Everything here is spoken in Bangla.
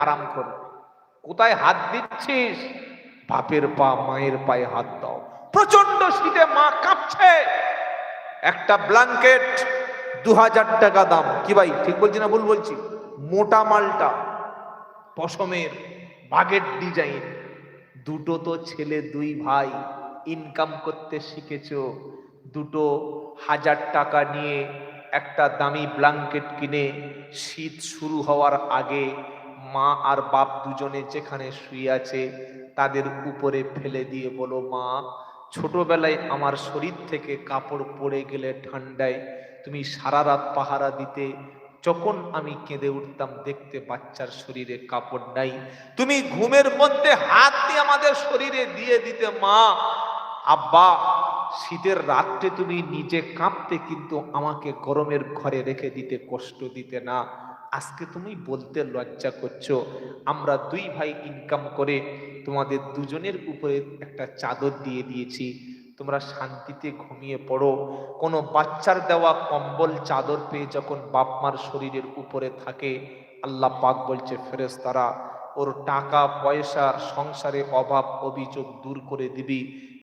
আরাম করবে। কোথায় হাত দিচ্ছিস? বাপের পা মায়ের পায়ে হাত দাও। প্রচন্ড শীতে মা কাঁপছে, একটা ব্ল্যাঙ্কেট 2000 টাকা দাম। কি ভাই ঠিক বলছি না ভুল বলছি? মোটা মালটা, পশমের, বাগের ডিজাইন। দুটো তো ছেলে, দুই ভাই, ইনকাম করতে শিখেছো। দুটো 1000 টাকা নিয়ে একটা দামি ব্ল্যাঙ্কেট কিনে শীত শুরু হওয়ার আগে মা আর বাপ দুজনে যেখানে শুয়ে আছে তাদের উপরে ফেলে দিয়ে বলো, মা ছোটবেলায় আমার শরীর থেকে কাপড় পড়ে গেলে ঠান্ডায় তুমি সারা রাত পাহারা দিতে, যখন আমি কেঁদে উঠতাম দেখতে বাচ্চার শরীরে কাপড় নাই, তুমি ঘুমের মধ্যে হাত দিয়ে আমাদের শরীরে দিয়ে দিতে। মা, আব্বা, শীতের রাত্রে তুমি নিজে কাঁপতে কিন্তু আমাকে গরমের ঘরে রেখে দিতে, কষ্ট দিতে না। আজকে তুমি বলতে লজ্জা করছো, আমরা দুই ভাই ইনকাম করে তোমাদের দুজনের উপরে একটা চাদর দিয়ে দিয়েছি, তোমরা শান্তিতে ঘুমিয়ে পড়ো। কোনো বাচ্চার দেওয়া কম্বল চাদর পেয়ে যখন বাপ মার শরীরের উপরে থাকে, আল্লাহ পাক বলছে ফেরেশতারা ওর টাকা পয়সার সংসারে অভাব অভিযোগ দূর করে দিবি।